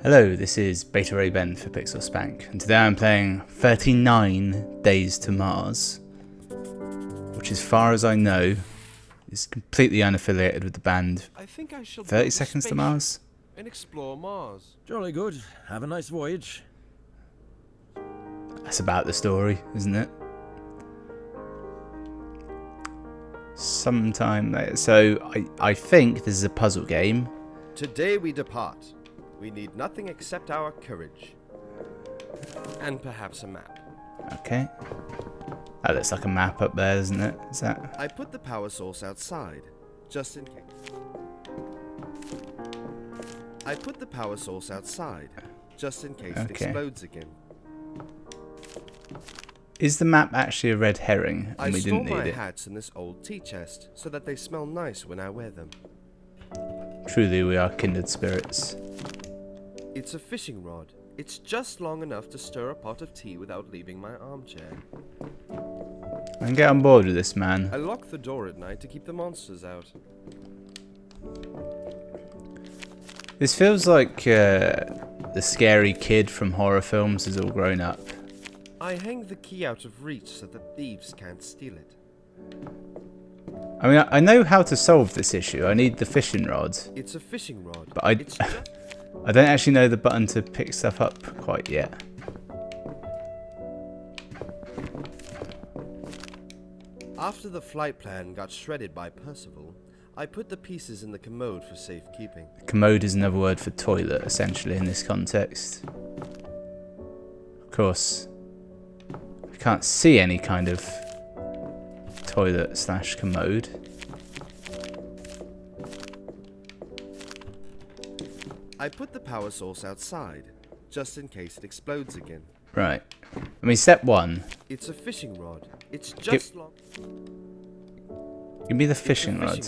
Hello, this is Beta Ray Ben for Pixel Spank, and today I'm playing 39 Days to Mars, which as far as I know is completely unaffiliated with the band. I think I shall 30 Seconds to Mars? And explore Mars. Jolly good. Have a nice voyage. That's about the story, isn't it? Sometime later. So I think this is a puzzle game. Today we depart. We need nothing except our courage. And perhaps a map. Okay. That looks like a map up there, doesn't it? Is that? I put the power source outside, just in case. I put the power source outside, just in case it explodes again. Is the map actually a red herring and we didn't need it? I store my hats in this old tea chest so that they smell nice when I wear them. Truly we are kindred spirits. It's a fishing rod. It's just long enough to stir a pot of tea without leaving my armchair. I can get on board with this, man. I lock the door at night to keep the monsters out. This feels like the scary kid from horror films is all grown up. I hang the key out of reach so that thieves can't steal it. I mean, I know how to solve this issue. I need the fishing rod. It's a fishing rod. But I don't actually know the button to pick stuff up quite yet. After the flight plan got shredded by Percival, I put the pieces in the commode for safekeeping. Commode is another word for toilet, essentially, in this context. Of course, I can't see any kind of toilet/commode. I put the power source outside, just in case it explodes again. Right. I mean, step one. It's a fishing rod. It's just long. Give me the fishing rod.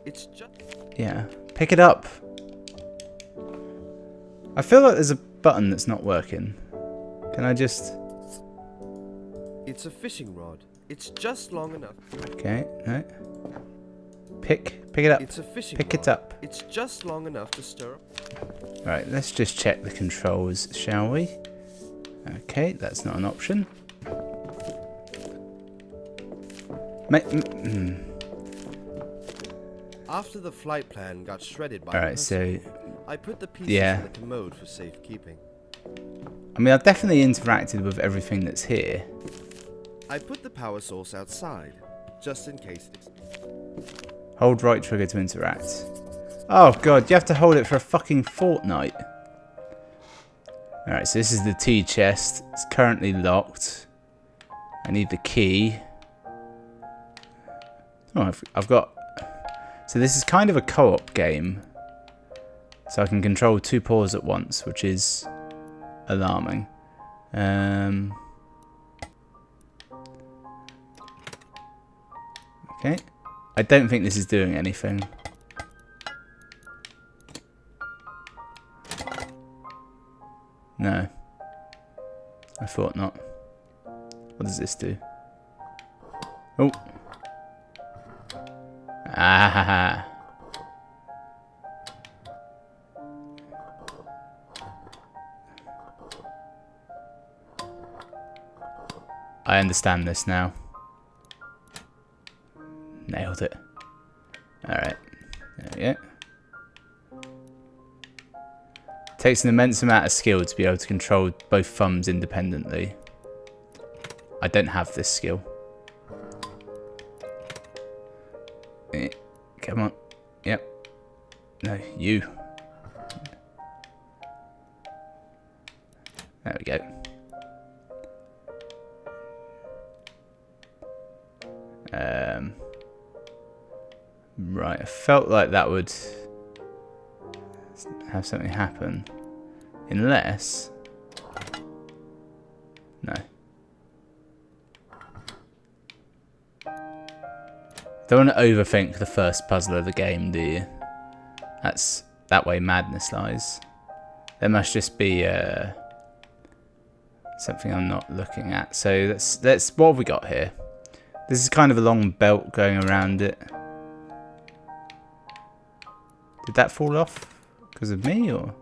It's just. Yeah. Pick it up. I feel like there's a button that's not working. Can I just... It's a fishing rod. It's just long enough. Okay, no. Pick it up. It's a fishing Pick rod. it up. It's just long enough to stir up. Right, let's just check the controls, shall we? Okay, that's not an option. After the flight plan got shredded by Alright, so... I put the pieces in the commode for safekeeping. I mean, I've definitely interacted with everything that's here. I put the power source outside, just in case it explodes. Hold right trigger to interact. Oh god, you have to hold it for a fucking fortnight. Alright, so this is the tea chest. It's currently locked. I need the key. Oh, I've got... So this is kind of a co-op game. So I can control two paws at once, which is alarming. Okay. I don't think this is doing anything. No. I thought not. What does this do? Oh. Ah. I understand this now. Nailed it. Alright. There we go. Takes an immense amount of skill to be able to control both thumbs independently. I don't have this skill. Come on. Yep. No, you. There we go. Right, I felt like that would have something happen. Unless... No. Don't want to overthink the first puzzle of the game, do you? That way madness lies. There must just be something I'm not looking at. So let's what have we got here? This is kind of a long belt going around it. Did that fall off because of me, or?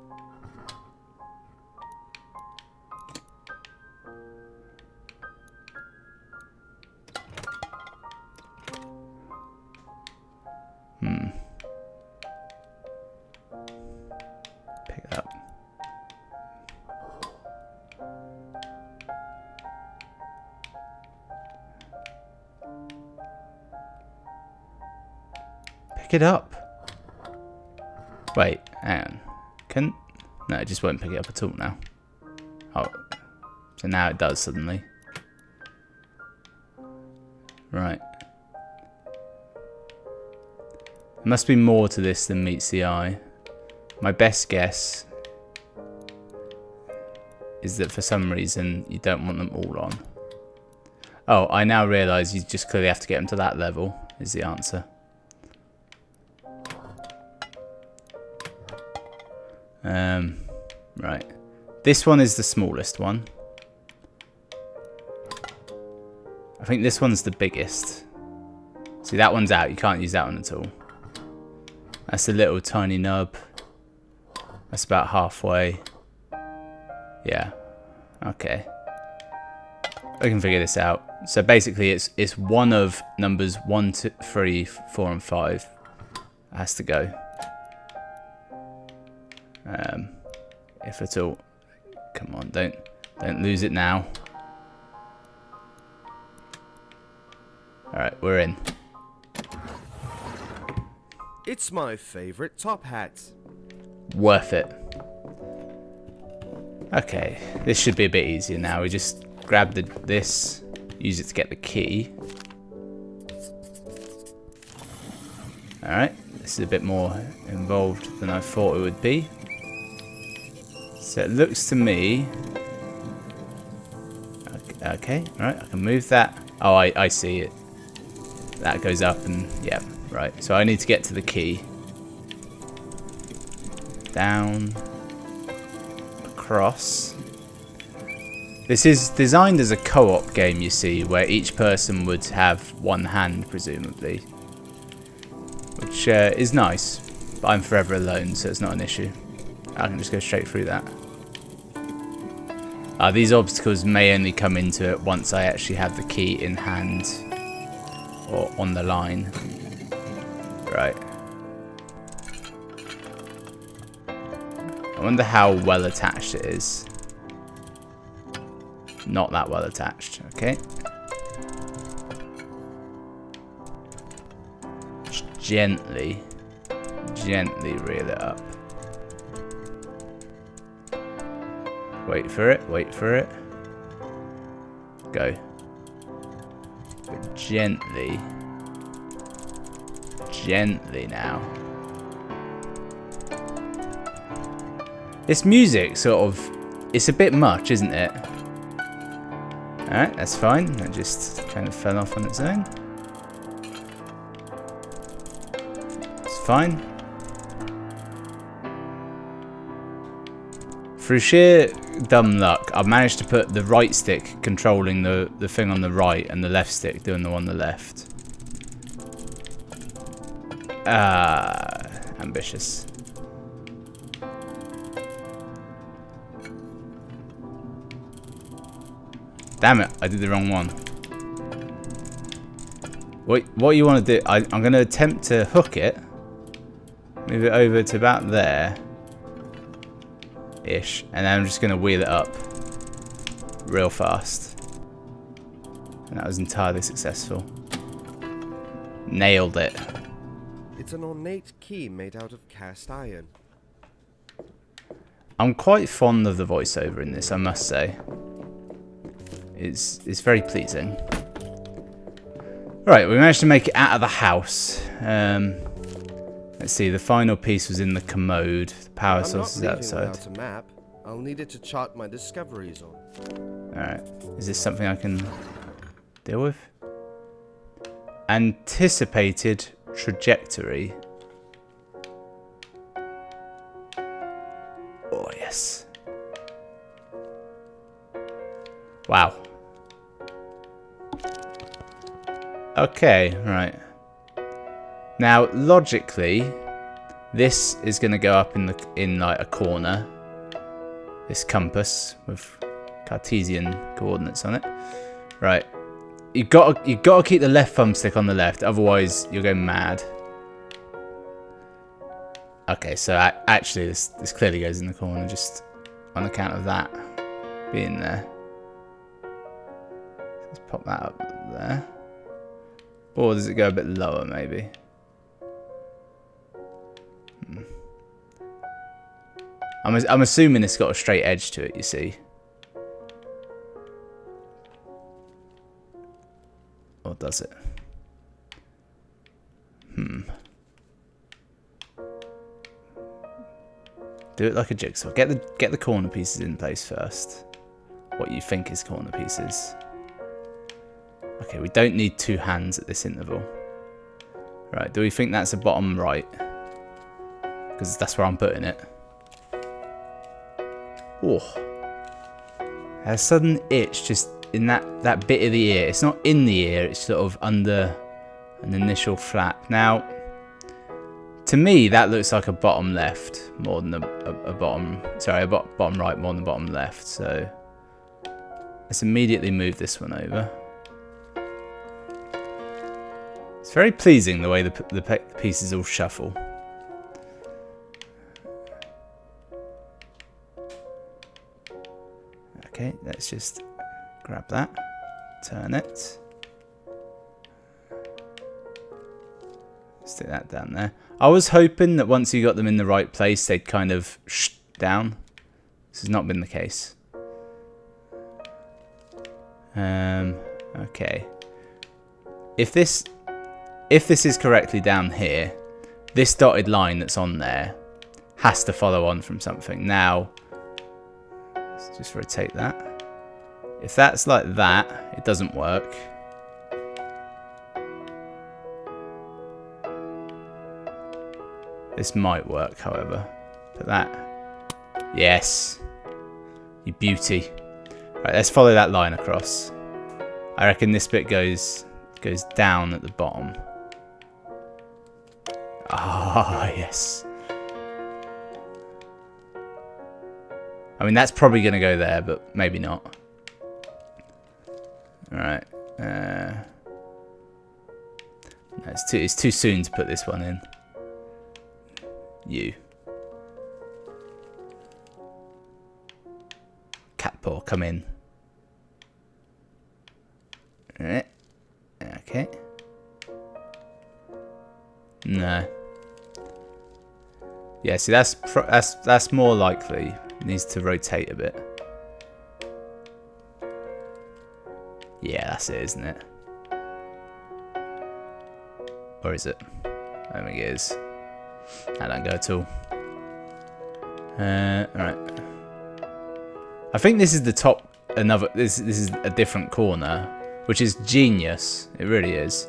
Pick it up. Pick it up. Wait, hang on. No, it just won't pick it up at all now. Oh, so now it does suddenly. Right. There must be more to this than meets the eye. My best guess is that for some reason you don't want them all on. Oh, I now realise you just clearly have to get them to that level, is the answer. Right. This one is the smallest one. I think this one's the biggest. See, that one's out. You can't use that one at all. That's a little tiny nub. That's about halfway. Yeah. Okay. I can figure this out. So basically, it's one of numbers 1, 2, 3, 4, and 5. It has to go. If at all. Come on, don't lose it now. Alright, we're in. It's my favorite top hat. Worth it. Okay, this should be a bit easier now. We just grab this, use it to get the key. Alright, this is a bit more involved than I thought it would be. So it looks to me... Okay, alright, I can move that. Oh, I see it. That goes up and... yeah, right. So I need to get to the key. Down. Across. This is designed as a co-op game, you see, where each person would have one hand, presumably. Which is nice. But I'm forever alone, so it's not an issue. I can just go straight through that. These obstacles may only come into it once I actually have the key in hand or on the line. Right. I wonder how well attached it is. Not that well attached. Okay. Just gently reel it up. Wait for it, wait for it. Go. But gently now. This music sort of, it's a bit much, isn't it? Alright, that's fine. That just kind of fell off on its own. It's fine. Through sheer dumb luck, I've managed to put the right stick controlling the thing on the right and the left stick doing the one on the left. Ambitious. Damn it, I did the wrong one. What you want to do, I'm going to attempt to hook it. Move it over to about there. Ish. And then I'm just going to wheel it up. Real fast. And that was entirely successful. Nailed it. It's an ornate key made out of cast iron. I'm quite fond of the voiceover in this, I must say. It's very pleasing. Right, we managed to make it out of the house. Let's see, the final piece was in the commode. The power source is outside. Without a map. I'll need it to chart my discoveries on. Alright, is this something I can deal with? Anticipated trajectory. Oh, yes. Wow. Okay, right. Now, logically, this is going to go up in like a corner. This compass with Cartesian coordinates on it. Right. You gotta keep the left thumbstick on the left, otherwise you'll go mad. Okay, so actually this clearly goes in the corner just on account of that being there. Let's pop that up there. Or does it go a bit lower maybe? I'm assuming it's got a straight edge to it, you see. Or does it? Do it like a jigsaw. Get the corner pieces in place first. What you think is corner pieces. Okay, we don't need 2 hands at this interval. Right, do we think that's a bottom right? Because that's where I'm putting it. Oh. A sudden itch just in that bit of the ear. It's not in the ear, it's sort of under an initial flap. Now, to me, that looks like a bottom left more than a bottom... Sorry, a bottom right more than bottom left. So, let's immediately move this one over. It's very pleasing the way the pieces all shuffle. Okay, let's just grab that, turn it. Stick that down there. I was hoping that once you got them in the right place, they'd kind of down. This has not been the case. Okay. If this is correctly down here, this dotted line that's on there has to follow on from something. Now, let's just rotate that. If that's like that, it doesn't work. This might work, however. Put that. Yes. You beauty. Right, let's follow that line across. I reckon this bit goes down at the bottom. Ah, yes. I mean, that's probably going to go there, but maybe not. Alright. No, it's too soon to put this one in. You. Cat paw, come in. Alright. Okay. No. Yeah, see, that's more likely. It needs to rotate a bit. Yeah, that's it, isn't it? Or is it? I think it is. That don't go at all. Alright. I think this is the top. This is a different corner, which is genius. It really is.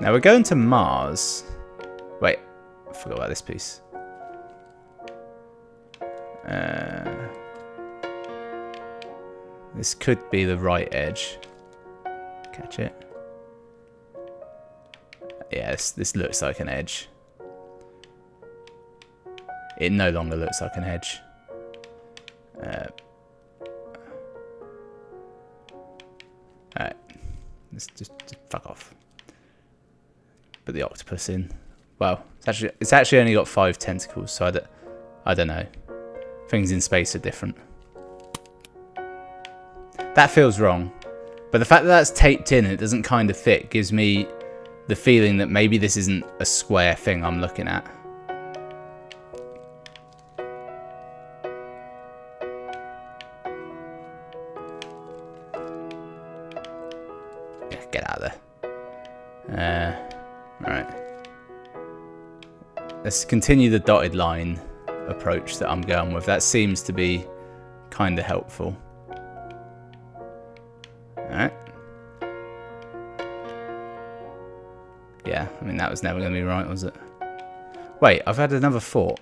Now we're going to Mars. Wait, I forgot about this piece. This could be the right edge. Catch it. Yeah, this looks like an edge. It no longer looks like an edge. Alright. Let's just fuck off. Put the octopus in. Well, it's actually only got 5 tentacles, so I don't know. Things in space are different. That feels wrong. But the fact that that's taped in and it doesn't kind of fit gives me the feeling that maybe this isn't a square thing I'm looking at. Yeah, get out of there. Right. Let's continue the dotted line approach that I'm going with. That seems to be kind of helpful. Alright. Yeah, I mean, that was never going to be right, was it? Wait, I've had another thought.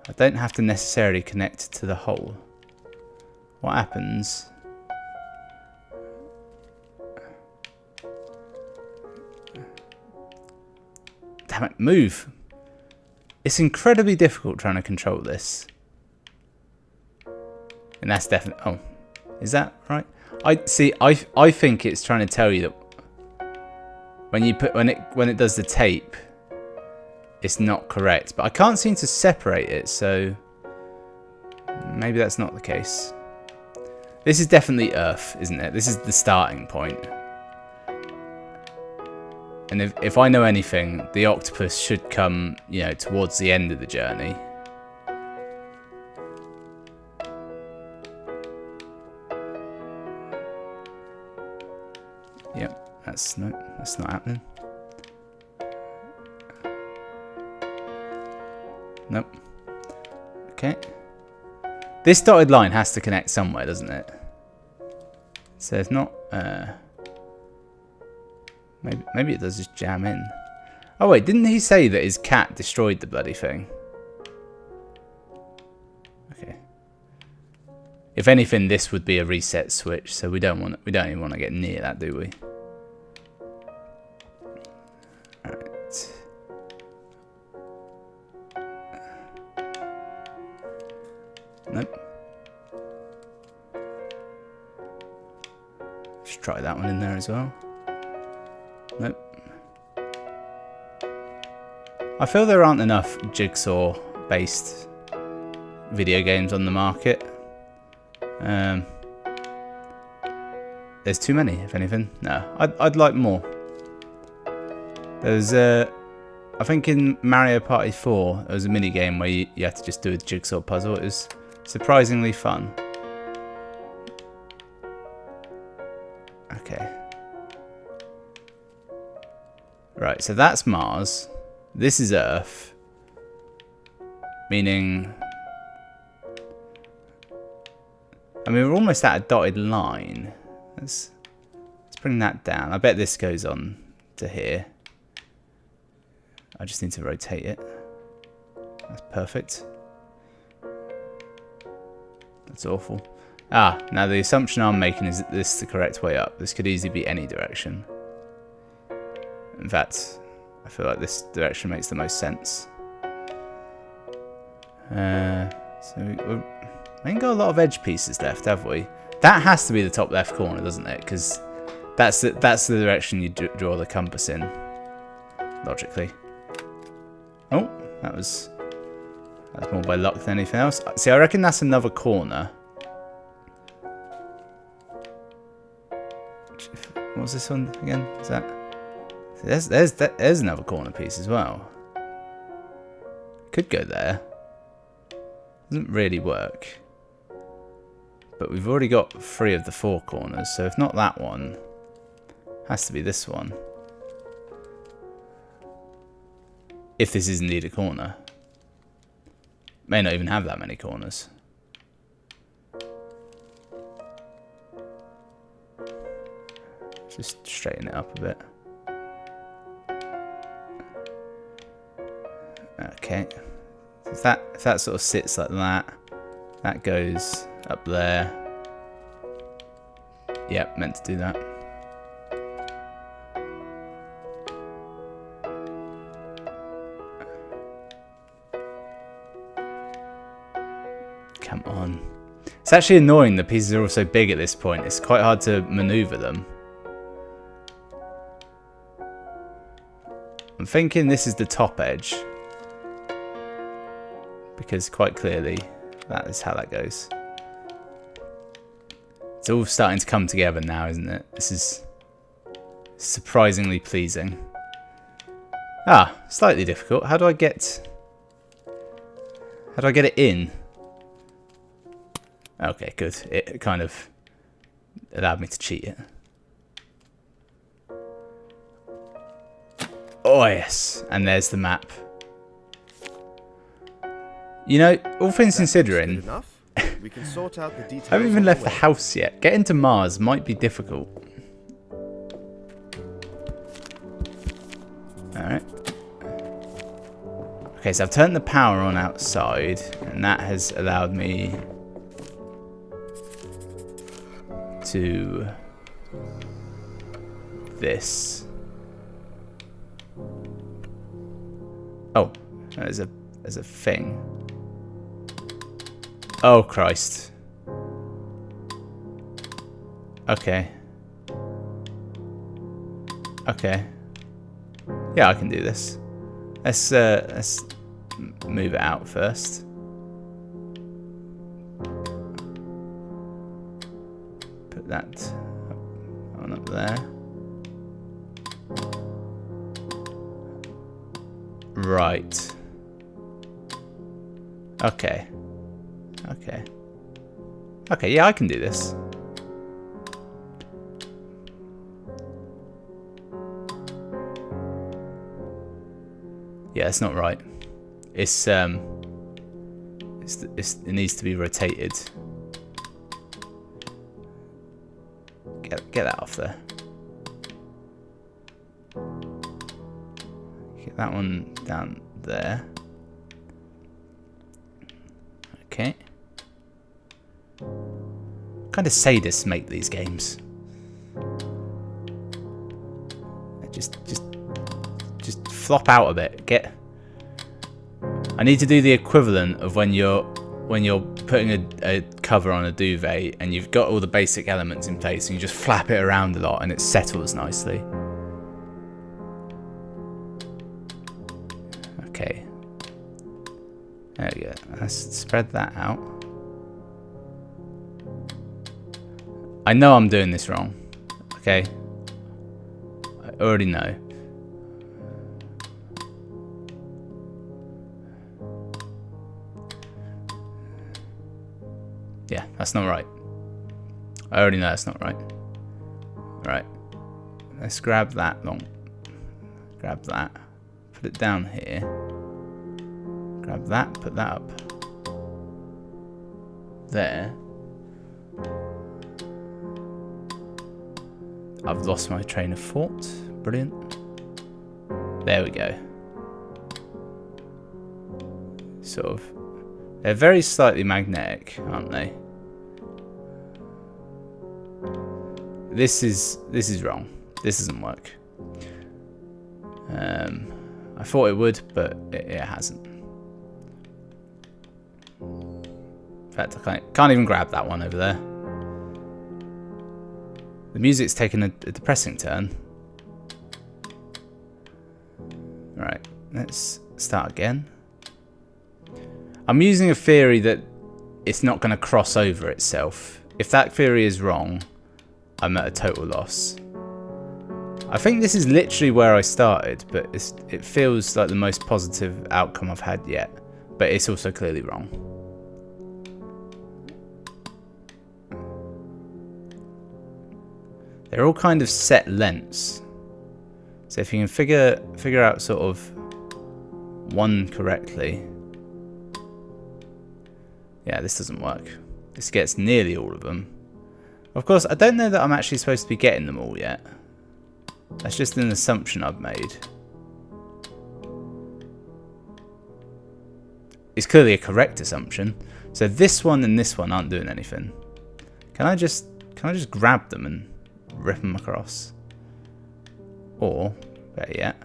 I don't have to necessarily connect it to the hole. What happens? Damn it, move! It's incredibly difficult trying to control this. And that's definitely... Oh, is that right? I think it's trying to tell you that when it does the tape, it's not correct. But I can't seem to separate it, so maybe that's not the case. This is definitely Earth, isn't it? This is the starting point. And if I know anything, the octopus should come, you know, towards the end of the journey. Yep, that's not happening. Nope. Okay. This dotted line has to connect somewhere, doesn't it? So if not, maybe it does just jam in. Oh wait, didn't he say that his cat destroyed the bloody thing? Okay. If anything, this would be a reset switch, so we don't even want to get near that, do we? Alright. Nope. Just try that one in there as well. Nope. I feel there aren't enough jigsaw-based video games on the market. There's too many, if anything. No, I'd like more. There's I think in Mario Party 4 there was a mini game where you had to just do a jigsaw puzzle. It was surprisingly fun. Okay. Right, so that's Mars. This is Earth. Meaning, I mean, we're almost at a dotted line. Let's bring that down. I bet this goes on to here. I just need to rotate it. That's perfect. That's awful. Ah, now the assumption I'm making is that this is the correct way up. This could easily be any direction. In fact, I feel like this direction makes the most sense. So we ain't got a lot of edge pieces left, have we? That has to be the top left corner, doesn't it? Because that's the direction you draw the compass in, logically. Oh, that was more by luck than anything else. See, I reckon that's another corner. What was this one again? Is that? There's another corner piece as well. Could go there. Doesn't really work. But we've already got 3 of the 4 corners, so if not that one, has to be this one. If this is indeed a corner. May not even have that many corners. Just straighten it up a bit. Okay. If that sort of sits like that, that goes up there. Yep, meant to do that. Come on. It's actually annoying the pieces are all so big at this point. It's quite hard to maneuver them. I'm thinking this is the top edge. Because quite clearly, that is how that goes. It's all starting to come together now, isn't it? This is surprisingly pleasing. Ah, slightly difficult. How do I get it in? Okay, good. It kind of allowed me to cheat it. Oh yes, and there's the map. You know, all things considering, We can sort out the details. I haven't even left the house yet. Getting to Mars might be difficult. Alright. Okay, so I've turned the power on outside, and that has allowed me to this. Oh, there's a thing. Oh Christ. Okay. Okay. Yeah, I can do this. Let's move it out first. Put that on up there. Right. Okay. Okay. Okay, yeah, I can do this. Yeah, it's not right. It needs to be rotated. Get that off there. Get that one down there. Okay. What kind of sadists make these games? Just flop out a bit. I need to do the equivalent of when you're putting a cover on a duvet and you've got all the basic elements in place and you just flap it around a lot and it settles nicely. Okay. There we go. Let's spread that out. I know I'm doing this wrong. Okay. I already know. Yeah, that's not right. I already know that's not right. Right. Let's grab that long. Grab that. Put it down here. Grab that. Put that up. There. I've lost my train of thought. Brilliant. There we go. Sort of. They're very slightly magnetic, aren't they? This is wrong. This doesn't work. I thought it would, but it hasn't. In fact, I can't even grab that one over there. The music's taken a depressing turn. Right, let's start again. I'm using a theory that it's not going to cross over itself. If that theory is wrong, I'm at a total loss. I think this is literally where I started, but it feels like the most positive outcome I've had yet. But it's also clearly wrong. They're all kind of set lengths. So if you can figure out sort of one correctly. Yeah, this doesn't work. This gets nearly all of them. Of course, I don't know that I'm actually supposed to be getting them all yet. That's just an assumption I've made. It's clearly a correct assumption. So this one and this one aren't doing anything. Can I just grab them and rip them across? Or, better yet,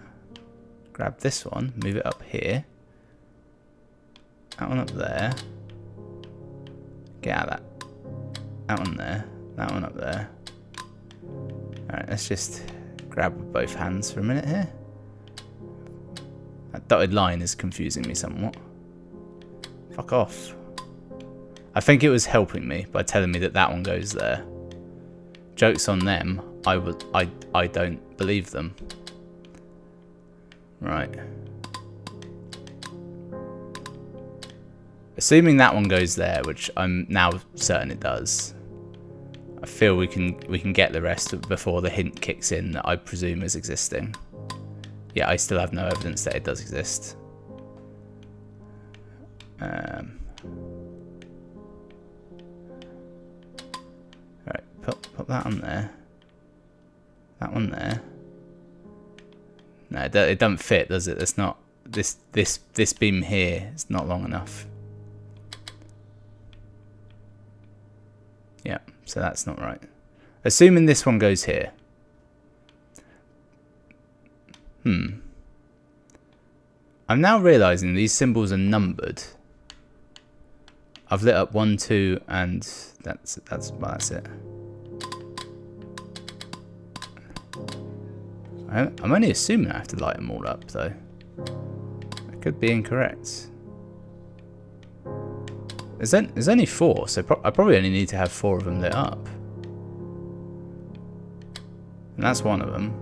grab this one, move it up here. That one up there. Get out of that. That one there. That one up there. Alright, let's just grab with both hands for a minute here. That dotted line is confusing me somewhat. Fuck off. I think it was helping me by telling me that that one goes there. Joke's on them. I don't believe them. Right. Assuming that one goes there, which I'm now certain it does. I feel we can get the rest before the hint kicks in that I presume is existing. Yeah, I still have no evidence that it does exist. Alright, put that on there. That one there. No, it doesn't fit, does it? It's not this beam here is not long enough. Yeah, so that's not right. Assuming this one goes here. I'm now realising these symbols are numbered. I've lit up 1, 2, and that's it. I'm only assuming I have to light them all up though. could be incorrect. There's only 4, so I probably only need to have 4 of them lit up. And that's one of them.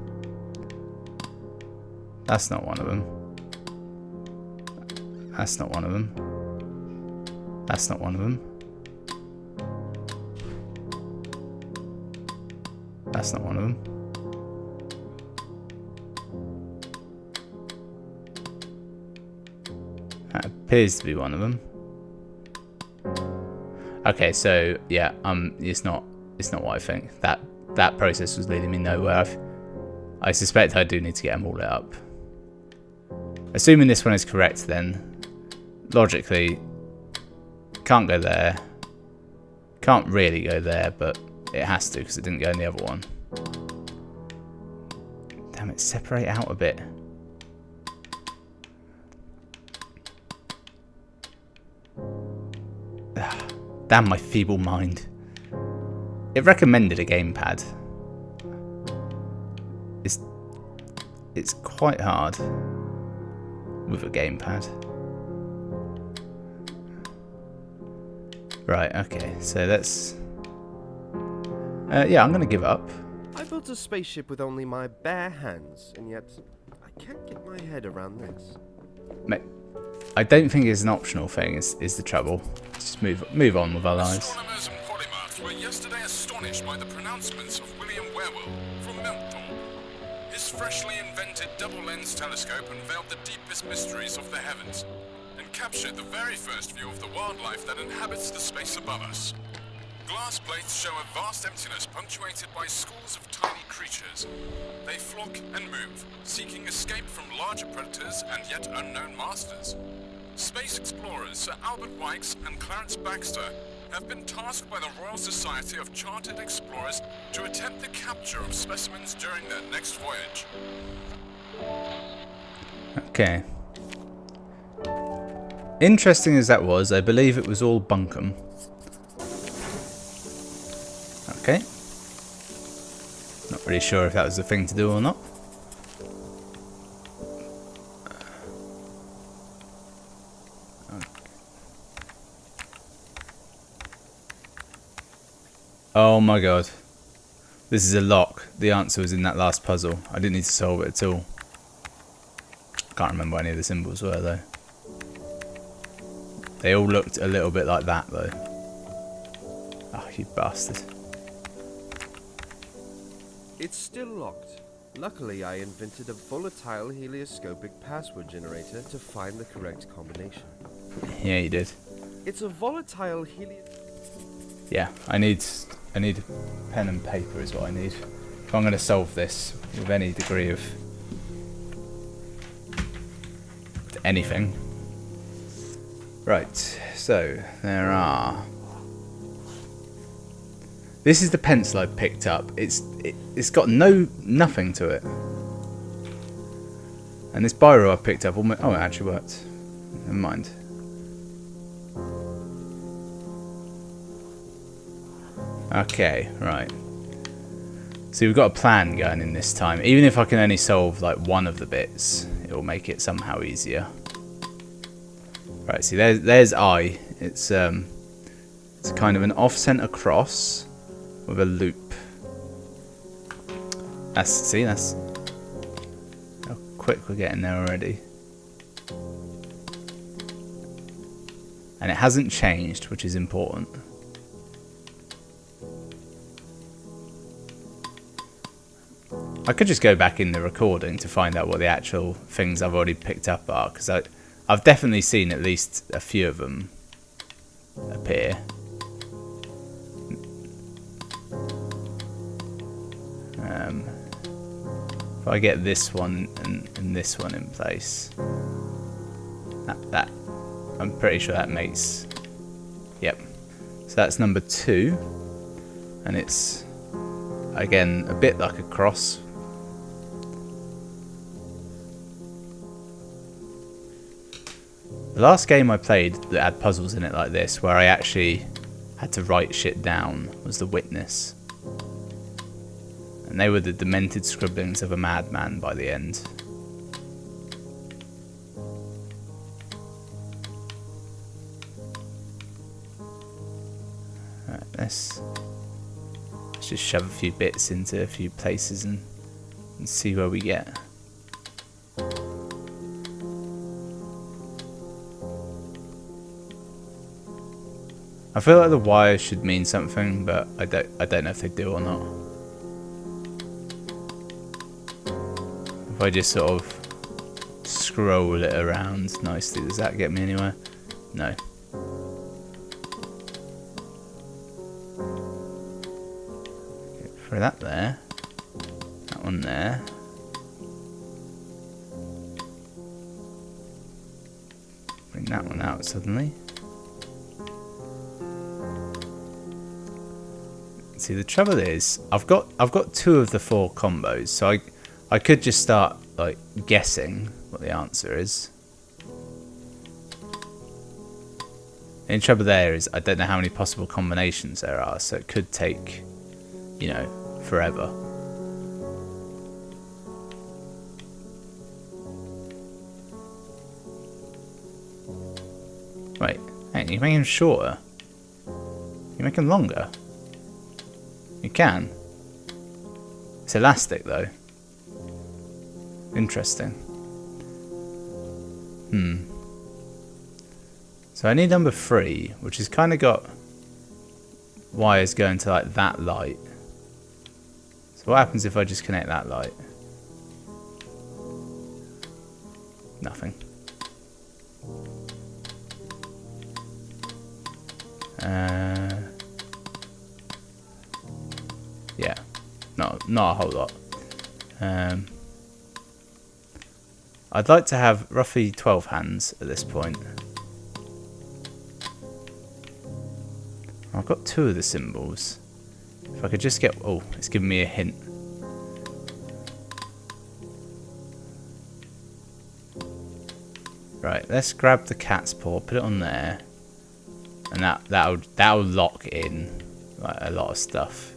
That's not one of them. That's not one of them. That's not one of them. That's not one of them. That appears to be one of them. Okay, so yeah, it's not what I think. That process was leading me nowhere. I suspect I do need to get them all lit up. Assuming this one is correct, then logically can't go there. Can't really go there, but it has to because it didn't go in the other one. Damn it, separate out a bit. Damn my feeble mind. It recommended a gamepad. It's quite hard with a gamepad. Right, okay, so let's... yeah, I'm gonna give up. I built a spaceship with only my bare hands, and yet I can't get my head around this. Mate, I don't think it's an optional thing, is the trouble. Let's just move on with our lives. Astronomers and polymaths were yesterday astonished by the pronouncements of William Werewolf from Melthorpe. His freshly invented double-lens telescope unveiled the deepest mysteries of the heavens and captured the very first view of the wildlife that inhabits the space above us. Glass plates show a vast emptiness punctuated by schools of tiny creatures. They flock and move, seeking escape from larger predators and yet unknown masters. Space explorers Sir Albert Wickes and Clarence Baxter have been tasked by the Royal Society of Chartered Explorers to attempt the capture of specimens during their next voyage. Okay. Interesting as that was, I believe it was all bunkum. Okay. Not really sure if that was the thing to do or not. Oh my god. This is a lock. The answer was in that last puzzle. I didn't need to solve it at all. Can't remember what any of the symbols were though. They all looked a little bit like that though. Oh, you bastard. It's still locked. Luckily, I invented a volatile helioscopic password generator to find the correct combination. Yeah, you did. It's a volatile Yeah, I need pen and paper is what I need. If I'm going to solve this with any degree of anything. Right, so there are... This is the pencil I picked up. It's got nothing to it. And this biro I picked up almost... Oh, it actually worked. Never mind. Okay, right. So we've got a plan going in this time. Even if I can only solve like one of the bits, it will make it somehow easier. Right, see there's I. It's kind of an off-center cross with a loop. That's how quick we're getting there already. And it hasn't changed, which is important. I could just go back in the recording to find out what the actual things I've already picked up are, because I've definitely seen at least a few of them appear. If I get this one and this one in place, that I'm pretty sure that makes... Yep. So that's number 2, and it's again a bit like a cross. The last game I played that had puzzles in it like this, where I actually had to write shit down, was The Witness. And they were the demented scribblings of a madman by the end. Right, let's just shove a few bits into a few places and see where we get. I feel like the wires should mean something, but I don't know if they do or not. If I just sort of scroll it around nicely, does that get me anywhere? No. Throw that there. That one there. Bring that one out suddenly. See, the trouble is, I've got 2 of the 4 combos, so I could just start like guessing what the answer is. And the trouble there is I don't know how many possible combinations there are, so it could take, you know, forever. Wait, hey, you make them shorter. You make them longer. You can. It's elastic though. Interesting. So I need number 3, which has kind of got wires going to like that light. So what happens if I just connect that light? Nothing. Yeah, not a whole lot. I'd like to have roughly 12 hands at this point. I've got 2 of the symbols. If I could just get... Oh, it's giving me a hint. Right, let's grab the cat's paw, put it on there. And that'll lock in like a lot of stuff.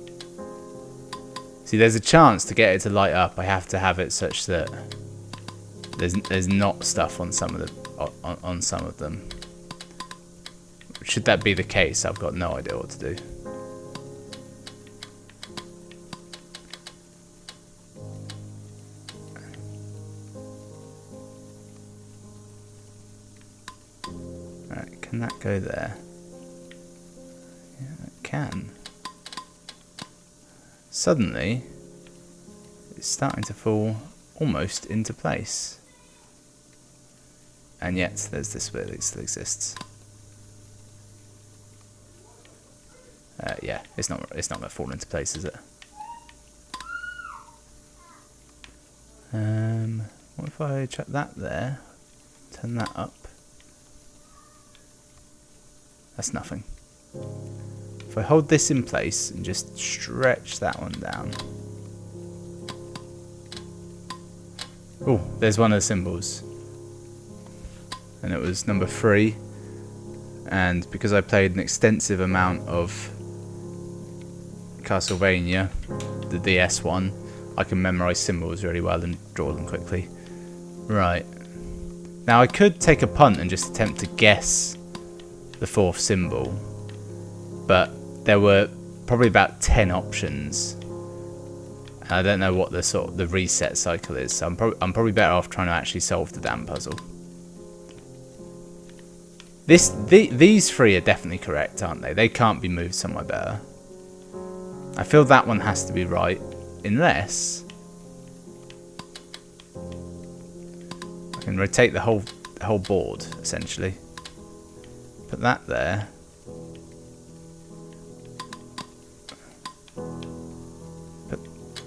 See, there's a chance to get it to light up. I have to have it such that there's not stuff on some of the on some of them. Should that be the case, I've got no idea what to do. Alright, can that go there? Yeah, it can. Suddenly, it's starting to fall almost into place. And yet, there's this bit that still exists. Yeah, it's not going to fall into place, is it? What if I chuck that there? Turn that up. That's nothing. If I hold this in place and just stretch that one down. Oh, there's one of the symbols. And it was number 3. And because I played an extensive amount of Castlevania, the DS one, I can memorize symbols really well and draw them quickly. Right. Now I could take a punt and just attempt to guess the 4th symbol, but there were probably about 10 options. And I don't know what the reset cycle is, so I'm probably better off trying to actually solve the damn puzzle. These 3 are definitely correct, aren't they? They can't be moved somewhere better. I feel that one has to be right, unless I can rotate the whole board essentially. Put that there.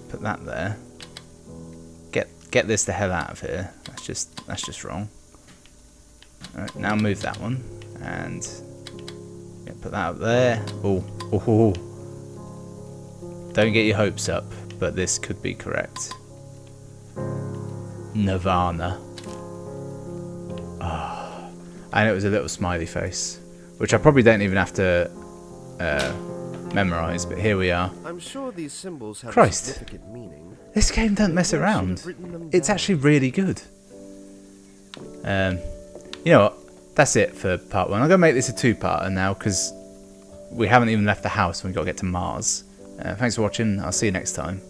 Put that there. Get this the hell out of here. That's just wrong. Alright, now move that one and yeah, put that up there. Oh. Don't get your hopes up, but this could be correct. Nirvana. Ah, and it was a little smiley face, which I probably don't even have to memorize, but here we are. I'm sure these symbols have Christ. a significant meaning. This game doesn't mess around. It's actually really good. You know what? That's it for part 1. I'm going to make this a 2-parter now, because we haven't even left the house and we've got to get to Mars. Thanks for watching. I'll see you next time.